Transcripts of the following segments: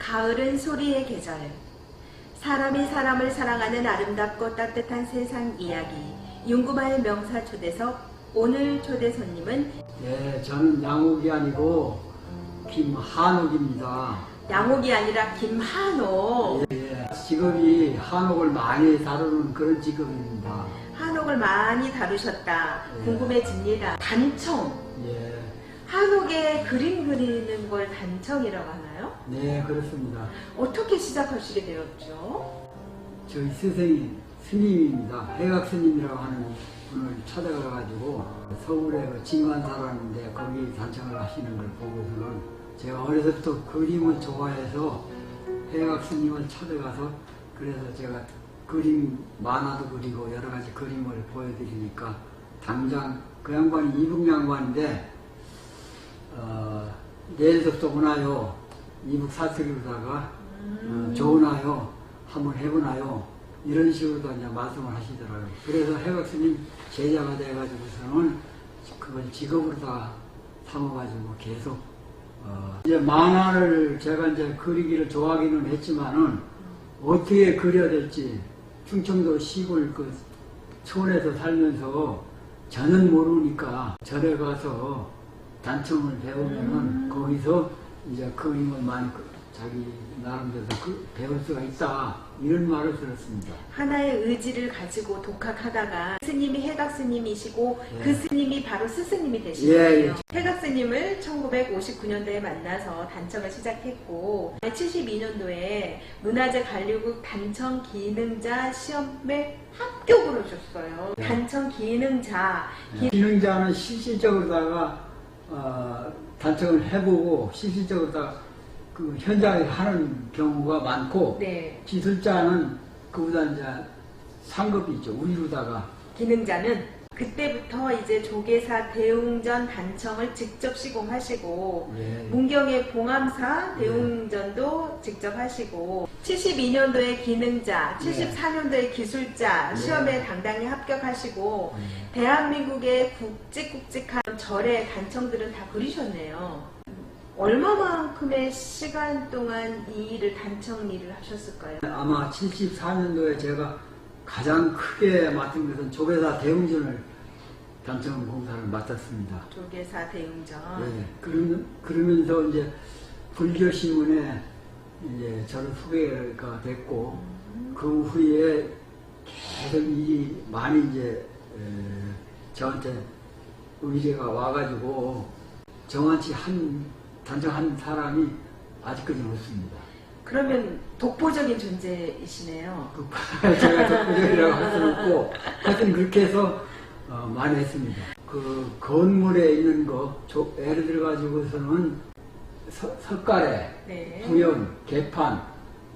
가을은 소리의 계절. 사람이 사람을 사랑하는 아름답고 따뜻한 세상 이야기. 윤구마의 명사 초대석. 오늘 초대 손님은 저는 양옥이 아니고 김한옥입니다. 양옥이 아니라 김한옥. 직업이 한옥을 많이 다루는 그런 직업입니다. 한옥을 많이 다루셨다. 궁금해집니다. 단청. 예. 한옥에 그림 그리는 걸 단청이라고 하나요? 네, 그렇습니다. 어떻게 시작하시게 되었죠? 저희 스승이 스님입니다. 해각 스님이라고 하는 분을 찾아가가지고 서울에 그 진관사라는데 거기 단청을 하시는 걸 보고서는 제가 어려서부터 그림을 좋아해서 해각 스님을 찾아가서 그래서 제가 그림 만화도 그리고 여러 가지 그림을 보여드리니까 당장 그 양반이 이북 양반인데 내일부터 오나요? 이북 사투리로다가 좋으나요? 한번 해보나요? 이런 식으로 이제 말씀을 하시더라고요. 그래서 해각스님 제자가 돼가지고서는 그걸 직업으로 다 삼아가지고 계속 이제 만화를 제가 이제 그리기를 좋아하기는 했지만은 어떻게 그려야 될지 충청도 시골 그 촌에서 살면서 저는 모르니까 절에 가서 단청을 배우면은 거기서 이제 그림을 많이 자기 나름대로 배울 수가 있다 이런 말을 들었습니다. 하나의 의지를 가지고 독학하다가 스님이 해각 스님이시고 그 스님이 바로 스승님이 되신 거예요. 해각 스님을 1959년도에 만나서 단청을 시작했고 72년도에 문화재 관리국 단청 기능자 시험에 합격을 하셨어요. 단청 기능자. 기능자는 실질적으로다가 단청을 해보고 실질적으로다가 그 현장에 하는 경우가 많고 기술자는 그보다 이제 상급이 있죠. 우리로다가 기능자는 그때부터 이제 조계사 대웅전 단청을 직접 시공하시고 문경의 봉암사 대웅전도 직접 하시고 72년도에 기능자, 74년도에 기술자 시험에 당당히 합격하시고 대한민국의 굵직굵직한 절의 단청들은 다 그리셨네요. 얼마만큼의 시간 동안 이 일을 단청 일을 하셨을까요? 아마 74년도에 제가 가장 크게 맡은 것은 조계사 대웅전을 단청 공사를 맡았습니다. 조계사 대웅전. 그러면서 이제 불교신문에 이제 저를 후배가 됐고 그 후에 계속 일이 많이 이제 저한테 의뢰가 와가지고 정한치 단청 한 사람이 아직까지는 없습니다. 그러면 독보적인 존재이시네요. 제가 독보적이라고 할 수는 없고 하여튼 그렇게 해서 많이 했습니다. 그 건물에 있는 거 예를 들어 가지고서는 석가래, 부연, 개판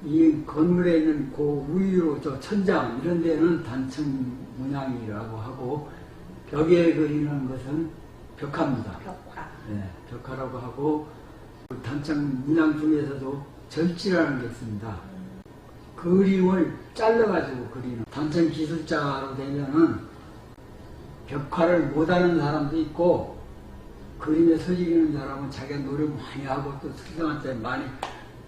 이 건물에 있는 그 위로 저 천장 이런 데는 단청 문양이라고 하고 벽에 그리는 것은 벽화입니다. 벽화. 벽화라고 하고 단청 문양 중에서도 절지라는 게 있습니다. 그림을 잘라가지고 그리는 단청 기술자로 되면은 벽화를 못하는 사람도 있고 그림에 서지르는 사람은 자기가 노력 많이 하고 또 선생한테 많이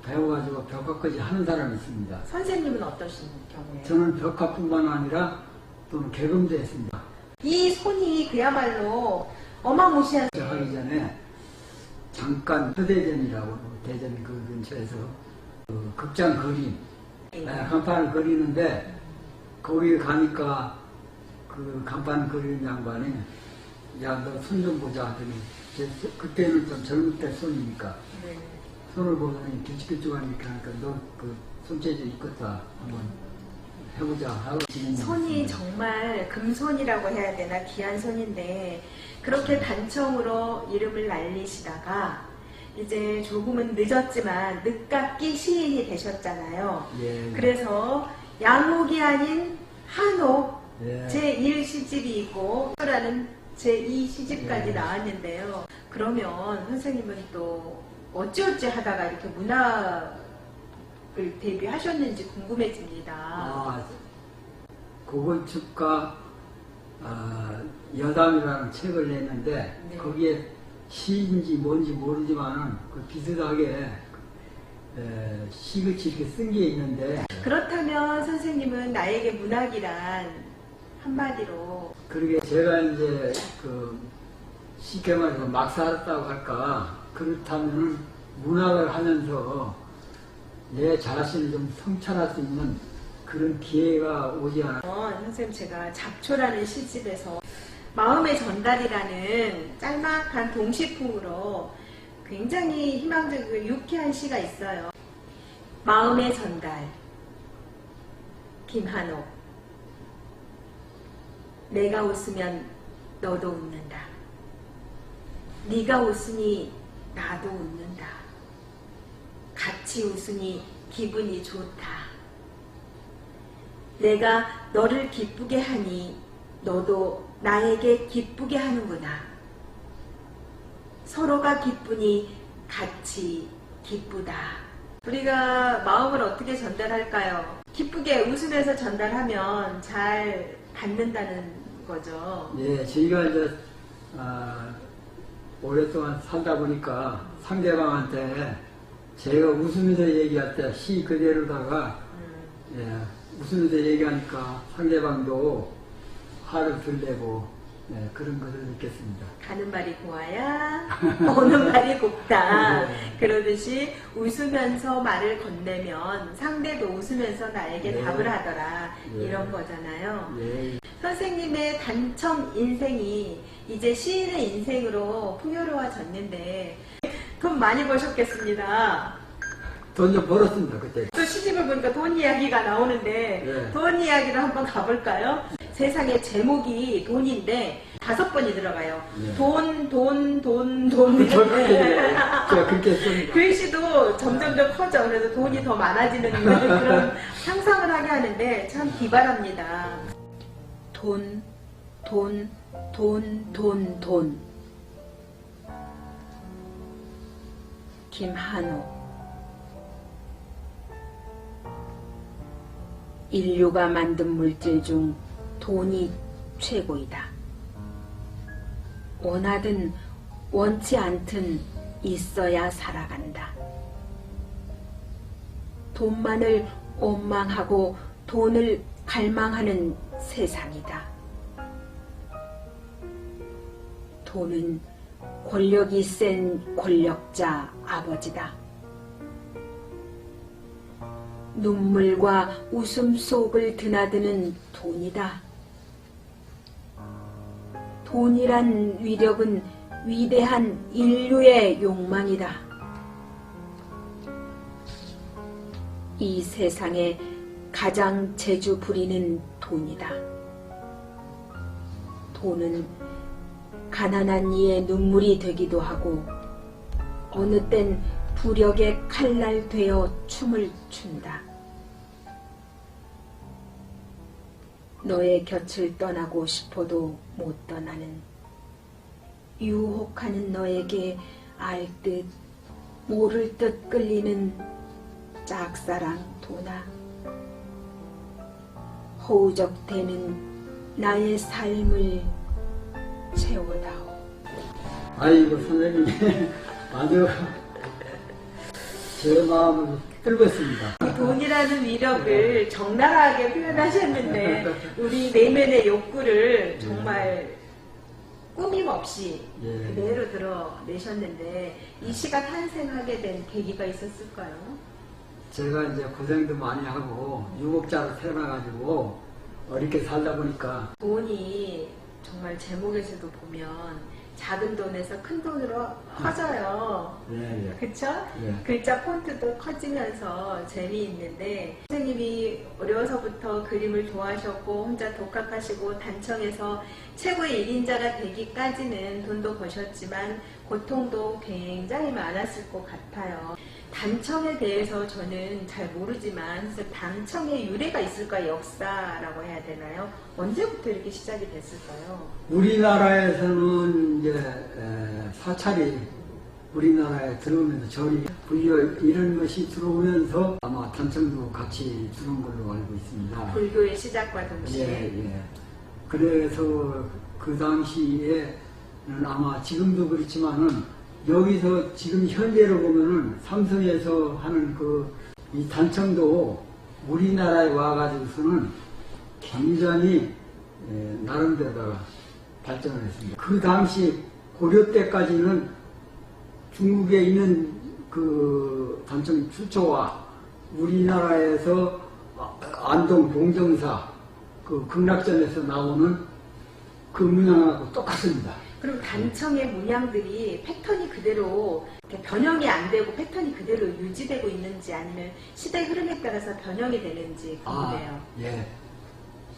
배워가지고 벽화까지 하는 사람이 있습니다. 선생님은 어떠신 경우에요? 저는 벽화뿐만 아니라 또는 개금도 했습니다. 이 손이 그야말로 어마무시한. 하기 전에 잠깐 서대전이라고 대전 그 근처에서 극장 그림 간판을 그리는데 거기 가니까 그 간판 그리는 양반이 야 너 손 좀 보자 하더니 그때는 좀 젊을 때 손이니까 손을 보더니 길쭉길쭉하니까 너 그 손재주 있겠다 한번 해보자 하고 손이 정말 금손이라고 해야 되나 귀한 손인데 그렇게 단청으로 이름을 날리시다가 이제 조금은 늦었지만 늦깎이 시인이 되셨잖아요. 그래서 양옥이 아닌 한옥 제1시집이 있고 라는 제2시집까지 나왔는데요. 그러면 선생님은 또 어찌어찌 하다가 이렇게 문학을 데뷔하셨는지 궁금해집니다. 고건축가 여담이라는 책을 냈는데 거기에 시인지 뭔지 모르지만은 그 비슷하게 시그치 이렇게 쓴 게 있는데 그렇다면 선생님은 나에게 문학이란 한마디로 그러게 제가 이제 그 쉽게 말해서 막 살았다고 할까 그렇다면 문학을 하면서 내 자신을 좀 성찰할 수 있는 그런 기회가 오지 않아. 선생님 제가 잡초라는 시집에서 마음의 전달이라는 짤막한 동시풍으로 굉장히 희망적이고 유쾌한 시가 있어요. 마음의 전달 김한옥. 내가 웃으면 너도 웃는다. 네가 웃으니 나도 웃는다. 같이 웃으니 기분이 좋다. 내가 너를 기쁘게 하니 너도 나에게 기쁘게 하는구나. 서로가 기쁘니 같이 기쁘다. 우리가 마음을 어떻게 전달할까요? 기쁘게 웃으면서 전달하면 잘 받는다는 거죠. 예, 저희가 이제 오랫동안 살다 보니까 상대방한테 제가 웃으면서 얘기할 때 시 그대로다가 예, 웃으면서 얘기하니까 상대방도 화를 덜 내고 네, 그런 것을 느꼈습니다. 가는 말이 고와야 오는 말이 곱다. 네. 그러듯이 웃으면서 말을 건네면 상대도 웃으면서 나에게 네. 답을 하더라. 네. 이런 거잖아요. 예. 선생님의 단청 인생이 이제 시인의 인생으로 풍요로워졌는데 돈 많이 버셨겠습니다. 돈 좀 벌었습니다, 그때. 또 시집을 보니까 돈 이야기가 나오는데 네. 돈 이야기로 한번 가볼까요? 세상에 제목이 돈인데 5번이 들어가요. 네. 돈. 제가 그렇게 씁니다. 글씨도 점점점 커져. 그래서 돈이 더 많아지는 그런 상상을 하게 하는데 참 기발합니다. 돈. 김한옥. 인류가 만든 물질 중 돈이 최고이다. 원하든 원치 않든 있어야 살아간다. 돈만을 원망하고 돈을 갈망하는 세상이다. 돈은 권력이 센 권력자 아버지다. 눈물과 웃음 속을 드나드는 돈이다. 돈이란 위력은 위대한 인류의 욕망이다. 이 세상에 가장 재주 부리는 돈이다. 돈은 가난한 이의 눈물이 되기도 하고 어느 땐 부력의 칼날 되어 춤을 춘다. 너의 곁을 떠나고 싶어도 못 떠나는 유혹하는 너에게 알 듯 모를 듯 끌리는 짝사랑 돈아. 허우적대는 나의 삶을 채워다오. 아이고, 선생님. 아주 제 마음을 뚫었습니다. 돈이라는 위력을 적나라하게 표현하셨는데 우리 내면의 욕구를 정말 꾸밈없이 예. 그대로 드러내셨는데 이 시가 탄생하게 된 계기가 있었을까요? 제가 이제 고생도 많이 하고 유목자로 태어나가지고 어렵게 살다 보니까 돈이 정말 제목에서도 보면 작은 돈에서 큰 돈으로 커져요. 예, 예. 그쵸? 예. 글자 폰트도 커지면서 재미있는데 선생님이 어려서부터 그림을 좋아하셨고 혼자 독학하시고 단청에서 최고의 1인자가 되기까지는 돈도 버셨지만 고통도 굉장히 많았을 것 같아요. 단청에 대해서 저는 잘 모르지만 단청의 유래가 있을까 역사라고 해야 되나요? 언제부터 이렇게 시작이 됐을까요? 우리나라에서는 이제 사찰이 우리나라에 들어오면서 절이 불교 이런 것이 들어오면서 아마 단청도 같이 들어온 걸로 알고 있습니다. 불교의 시작과 동시에 예, 예. 그래서 그 당시에는 아마 지금도 그렇지만은 여기서 지금 현재로 보면은 삼성에서 하는 이 단청도 우리나라에 와가지고서는 굉장히 나름대로다가 발전을 했습니다. 그 당시 고려 때까지는 중국에 있는 그 단청 출처와 우리나라에서 안동 동정사 그 극락전에서 나오는 그 문양하고 똑같습니다. 그럼 단청의 문양들이 패턴이 그대로 이렇게 변형이 안 되고 패턴이 그대로 유지되고 있는지 아니면 시대의 흐름에 따라서 변형이 되는지 궁금해요. 예.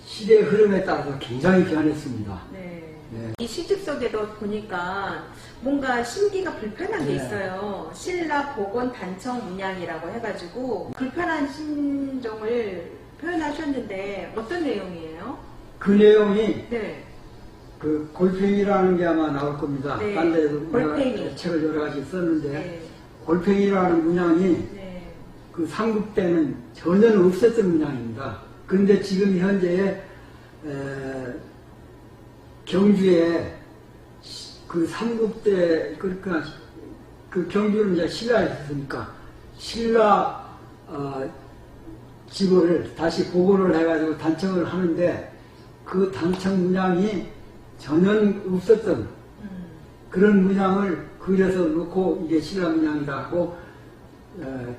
시대의 흐름에 따라서 굉장히 변했습니다. 네. 네. 이 시집 속에도 보니까 뭔가 심기가 불편한 게 네. 있어요. 신라 복원 단청 문양이라고 해가지고 불편한 심정을 표현하셨는데 어떤 내용이에요? 그 내용이 네. 그 골팽이라는 게 아마 나올 겁니다. 네. 딴 데도 골팽이. 내가 책을 여러 가지 썼는데 네. 골팽이라는 문양이 네. 그 삼국 때는 전혀 없었던 문양입니다. 그런데 지금 현재 경주에 그 삼국 때 그러니까 그 경주는 이제 신라에 있었으니까 신라 집을 다시 복원을 해가지고 단청을 하는데 그 단청 문양이 전혀 없었던 그런 문양을 그려서 놓고 이게 신라 문양이다 하고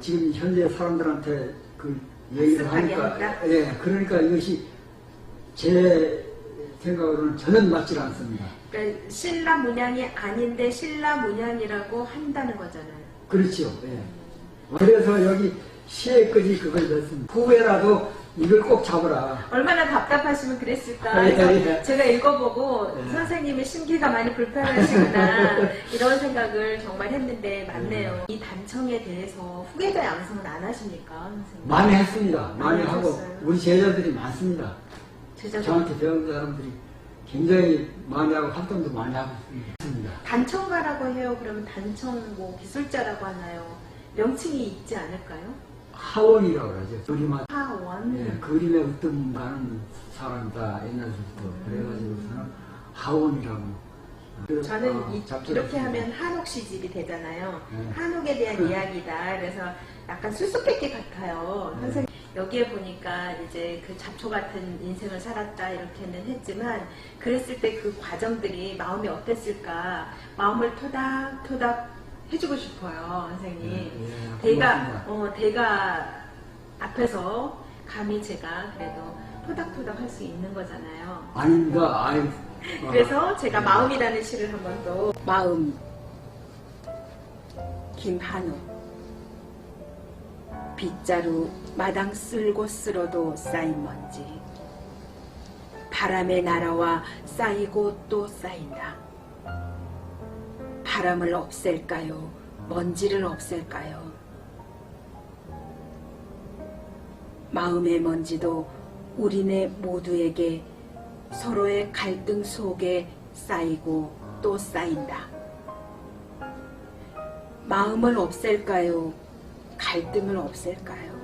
지금 현재 사람들한테 그 얘기를 하니까 예 그러니까 이것이 제 생각으로는 전혀 맞지 않습니다. 그러니까 신라 문양이 아닌데 신라 문양이라고 한다는 거잖아요. 그렇죠. 예. 그래서 여기 시에까지 그걸 넣었습니다. 후회라도 이걸 꼭 잡으라. 얼마나 답답하시면 그랬을까. 예, 그래서 예. 제가 읽어보고 예. 선생님의 심기가 많이 불편하시구나 이런 생각을 정말 했는데 맞네요. 이 단청에 대해서 후계자 양성은 안 하십니까, 선생님? 많이 했습니다. 많이 많이 하고 하셨어요? 우리 제자들이 많습니다. 저한테 배운 사람들이 굉장히 많이 하고 활동도 많이 하고 있습니다. 단청가라고 해요. 그러면 단청 뭐 기술자라고 하나요? 명칭이 있지 않을까요? 하원이라고 그러죠. 그림한 하원. 예, 그림에 어떤 가는 사람이다 옛날부터 그래가지고서는 하원이라고. 저는 잡지를 이렇게 씁니다. 하면 한옥 시집이 되잖아요. 네. 한옥에 대한 이야기다. 그래서 약간 수수께끼 같아요. 네. 선생님 여기에 보니까 이제 그 잡초 같은 인생을 살았다 이렇게는 했지만 그랬을 때 그 과정들이 마음이 어땠을까 마음을 토닥토닥 해주고 싶어요, 선생님. 대가 앞에서 감히 제가 그래도 토닥토닥 할 수 있는 거잖아요. 아닙니다. 그래서 제가 마음이라는 시를 한 번 더. 마음 김한우 빗자루 마당 쓸고 쓸어도 쌓인 먼지 바람에 날아와 쌓이고 또 쌓인다. 바람을 없앨까요? 먼지를 없앨까요? 마음의 먼지도 우리네 모두에게 서로의 갈등 속에 쌓이고 또 쌓인다. 마음을 없앨까요? 갈등을 없앨까요?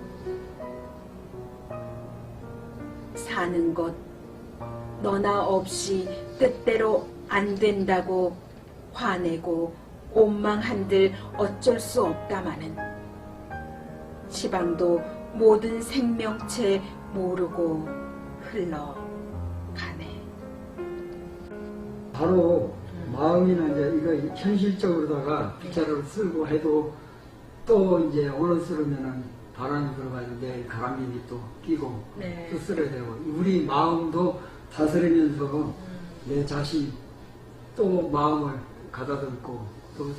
사는 것 너나 없이 뜻대로 안 된다고 화내고 원망한들 어쩔 수 없다마는 시방도 모든 생명체 모르고 흘러가네. 바로 마음이나 이제 이거 현실적으로다가 빗자루를 쓸고 해도 또 이제 오늘 쓰려면은 바람이 불어가지고 내일 가람이 또 끼고 네. 또 쓸어야 되고 우리 마음도 다스리면서 내 자신 또 마음을 가다듬고 또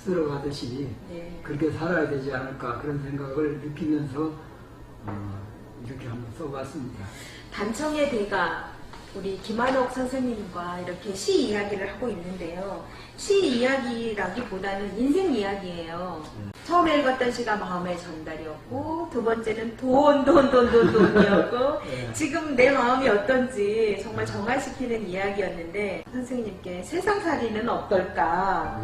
쓸어가듯이 네. 그렇게 살아야 되지 않을까 그런 생각을 느끼면서 이렇게 한번 써봤습니다. 단청의 대가 우리 김한옥 선생님과 이렇게 시 이야기를 하고 있는데요. 시 이야기라기보다는 인생 이야기예요. 처음에 읽었던 시가 마음의 전달이었고 두 번째는 돈이었고 네. 지금 내 마음이 어떤지 정말 정화시키는 이야기였는데 선생님께 세상살이는 어떨까?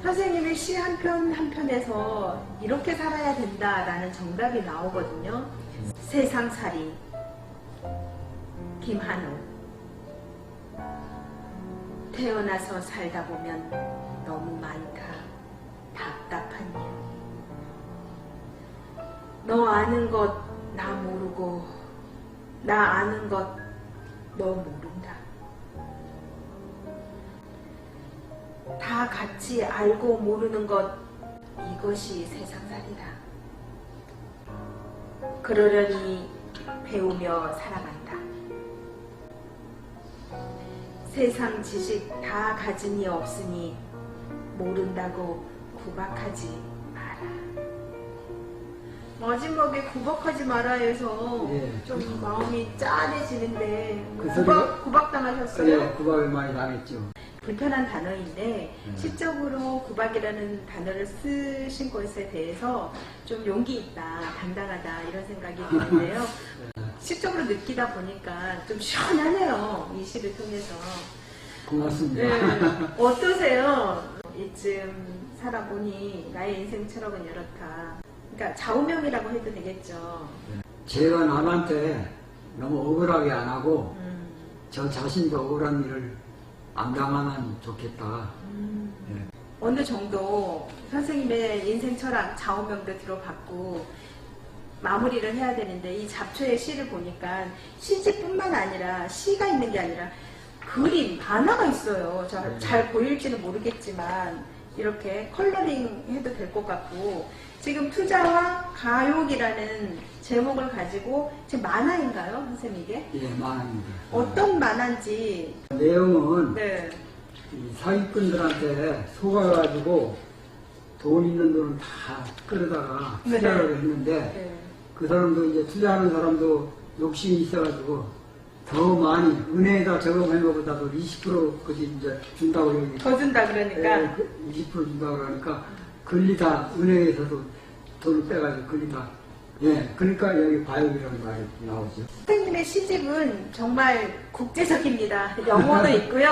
선생님의 시 한 편 한 편에서 이렇게 살아야 된다라는 정답이 나오거든요. 세상살이 김한우 태어나서 살다 보면 너무 많다. 답답한 일. 너 아는 것 나 모르고 나 아는 것 너 모른다. 다 같이 알고 모르는 것 이것이 세상살이다. 그러려니 배우며 살아간다. 세상 지식 다 가진이 없으니 모른다고 구박하지 마라. 마지막에 구박하지 마라 해서 예. 좀 마음이 짠해지는데 그 소리가- 구박당하셨어요? 그래, 구박을 많이 당했죠. 불편한 단어인데 시적으로 구박이라는 단어를 쓰신 것에 대해서 좀 용기 있다, 당당하다 이런 생각이 드는데요. 시적으로 느끼다 보니까 좀 시원하네요. 이 시를 통해서. 고맙습니다. 네. 어떠세요? 이쯤 살아보니 나의 인생 철학은 이렇다. 그러니까 좌우명이라고 해도 되겠죠. 제가 남한테 너무 억울하게 안 하고 저 자신도 억울한 일을 안 당하면 좋겠다. 예. 어느 정도 선생님의 인생 철학 좌우명도 들어봤고 마무리를 해야 되는데 이 잡초의 시를 보니까 시집뿐만 아니라 시가 있는 게 아니라 그림, 만화가 있어요. 잘 보일지는 모르겠지만 이렇게 컬러링 해도 될 것 같고 지금 투자와 가욕이라는 제목을 가지고 지금 만화인가요, 선생님 이게? 예, 만화입니다. 어떤 만화인지. 내용은 네. 이 사기꾼들한테 속아가지고 돈 있는 돈은 다 끌어다가 투자를 했는데 네. 그 사람도 이제 투자하는 사람도 욕심이 있어가지고 더 많이 은행에다 적어놓은 것보다도 20% 그지 이제 준다고 여기 더 준다 그러니까. 20% 준다고 그러니까 걸리다 은행에서도 돈을 빼가지고 걸리다. 예, 그러니까 여기 과욕이라는 말이 나오죠. 선생님의 시집은 정말 국제적입니다. 영어도 있고요,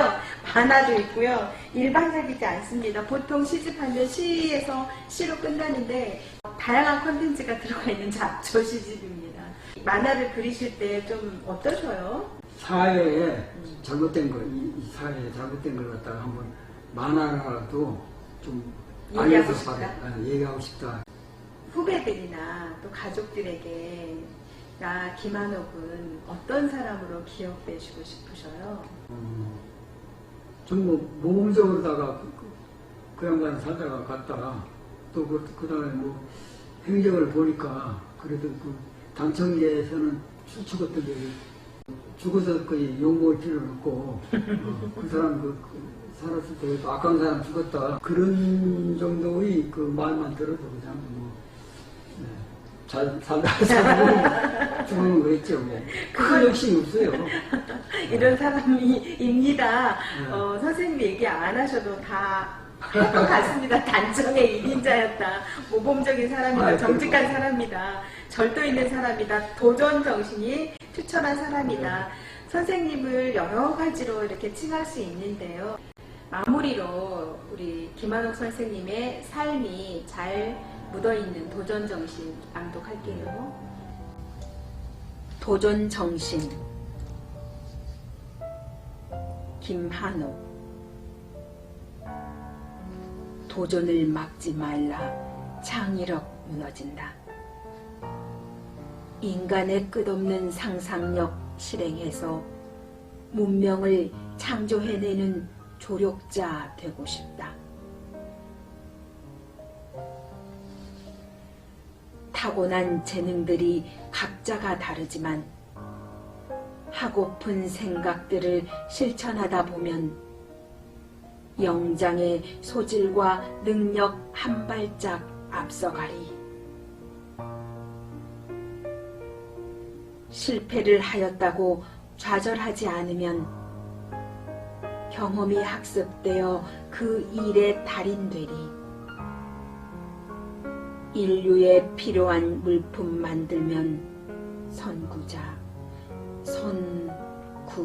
만화도 있고요, 일반적이지 않습니다. 보통 시집하면 시에서 시로 끝나는데 다양한 콘텐츠가 들어가 있는 잡초 시집입니다. 만화를 그리실 때 좀 어떠셔요? 사회에 잘못된 거, 이 사회에 잘못된 걸 갖다가 한번 만화라도 좀 얘기하고 알려서 싶다? 얘기하고 싶다. 후배들이나 또 가족들에게 나 김한옥은 어떤 사람으로 기억되시고 싶으셔요? 좀 뭐 모범적으로다가 그 양반 살다가 갔다가 또 그 다음에 뭐 행적을 보니까 그래도 그 당청계에서는 죽었던 게 죽어서 거의 욕먹을 필요는 없고 그 사람 살았을 때 악한 사람 죽었다 그런 정도의 그 말만 들어도 그냥 뭐 잘 살다가 죽는 거 있죠. 뭐. 큰 욕심이 없어요. 이런 사람입니다. 선생님 얘기 안 하셔도 다 할 것 같습니다. 단정의 1인자였다. 모범적인 사람이다. 정직한 사람이다. 절도 있는 사람이다. 도전 정신이 투철한 사람이다. 선생님을 여러 가지로 이렇게 칭할 수 있는데요. 마무리로 우리 김한옥 선생님의 삶이 잘 묻어있는 도전정신 낭독할게요. 도전정신 김한옥. 도전을 막지 말라. 창의력 무너진다. 인간의 끝없는 상상력 실행해서 문명을 창조해내는 조력자 되고 싶다. 타고난 재능들이 각자가 다르지만 하고픈 생각들을 실천하다 보면 영장의 소질과 능력 한 발짝 앞서가리. 실패를 하였다고 좌절하지 않으면 경험이 학습되어 그 일의 달인되리. 인류에 필요한 물품 만들면 선구자, 선구자.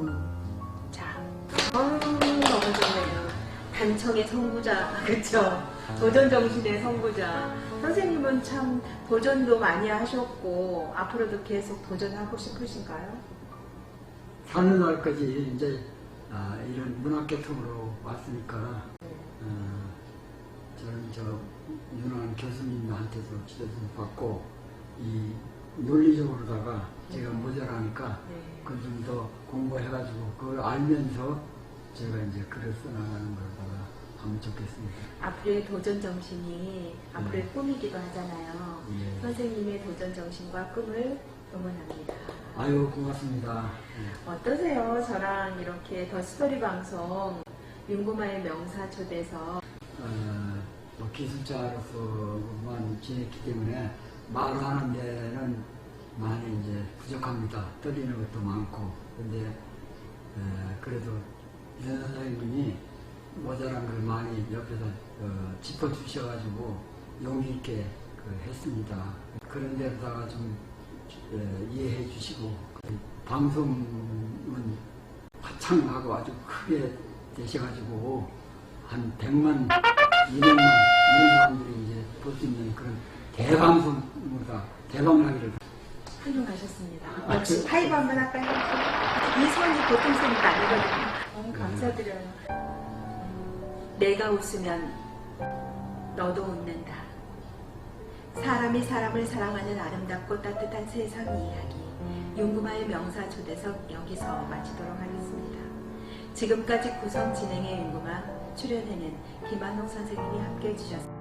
너무 좋네요. 단청의 선구자, 그렇죠? 도전 정신의 선구자. 선생님은 참 도전도 많이 하셨고 앞으로도 계속 도전하고 싶으신가요? 사는 날까지 이제 이런 문학계통으로 왔으니까 저는 저 유능한 교수님한테도 지도 좀 받고 이 논리적으로다가 제가 모자라니까 네. 그걸 좀 더 공부해가지고 그걸 알면서 제가 이제 글을 써나가는 걸다가 하면 좋겠습니다. 앞으로의 도전 정신이 앞으로의 꿈이기도 하잖아요. 예. 선생님의 도전 정신과 꿈을 응원합니다. 아유 고맙습니다. 어떠세요? 저랑 이렇게 더 스토리 방송 윤구마의 명사 초대서 뭐 기술자로서만 지냈기 때문에 말하는 데는 많이 이제 부족합니다. 떨리는 것도 많고. 근데 그래도 이선 선생님이 모자란 걸 많이 옆에서 짚어주셔가지고 용기 있게 했습니다. 그런 데다가 좀 이해해 주시고 방송은 화창하고 아주 크게 되셔가지고 한 100만, 200만 이런 사람들이 이제 볼 수 있는 그런 대방송보다 대박나기를. 훌륭하셨습니다. 역시 파이브 한번 할까요? 이 손이 보통 손이 아니거든요. 감사드려요. 내가 웃으면 너도 웃는다. 사람이 사람을 사랑하는 아름답고 따뜻한 세상 이야기 윤구마의 명사 초대석 여기서 마치도록 하겠습니다. 지금까지 구성 진행의 윤구마, 출연에는 김한옥 선생님이 함께해 주셨습니다.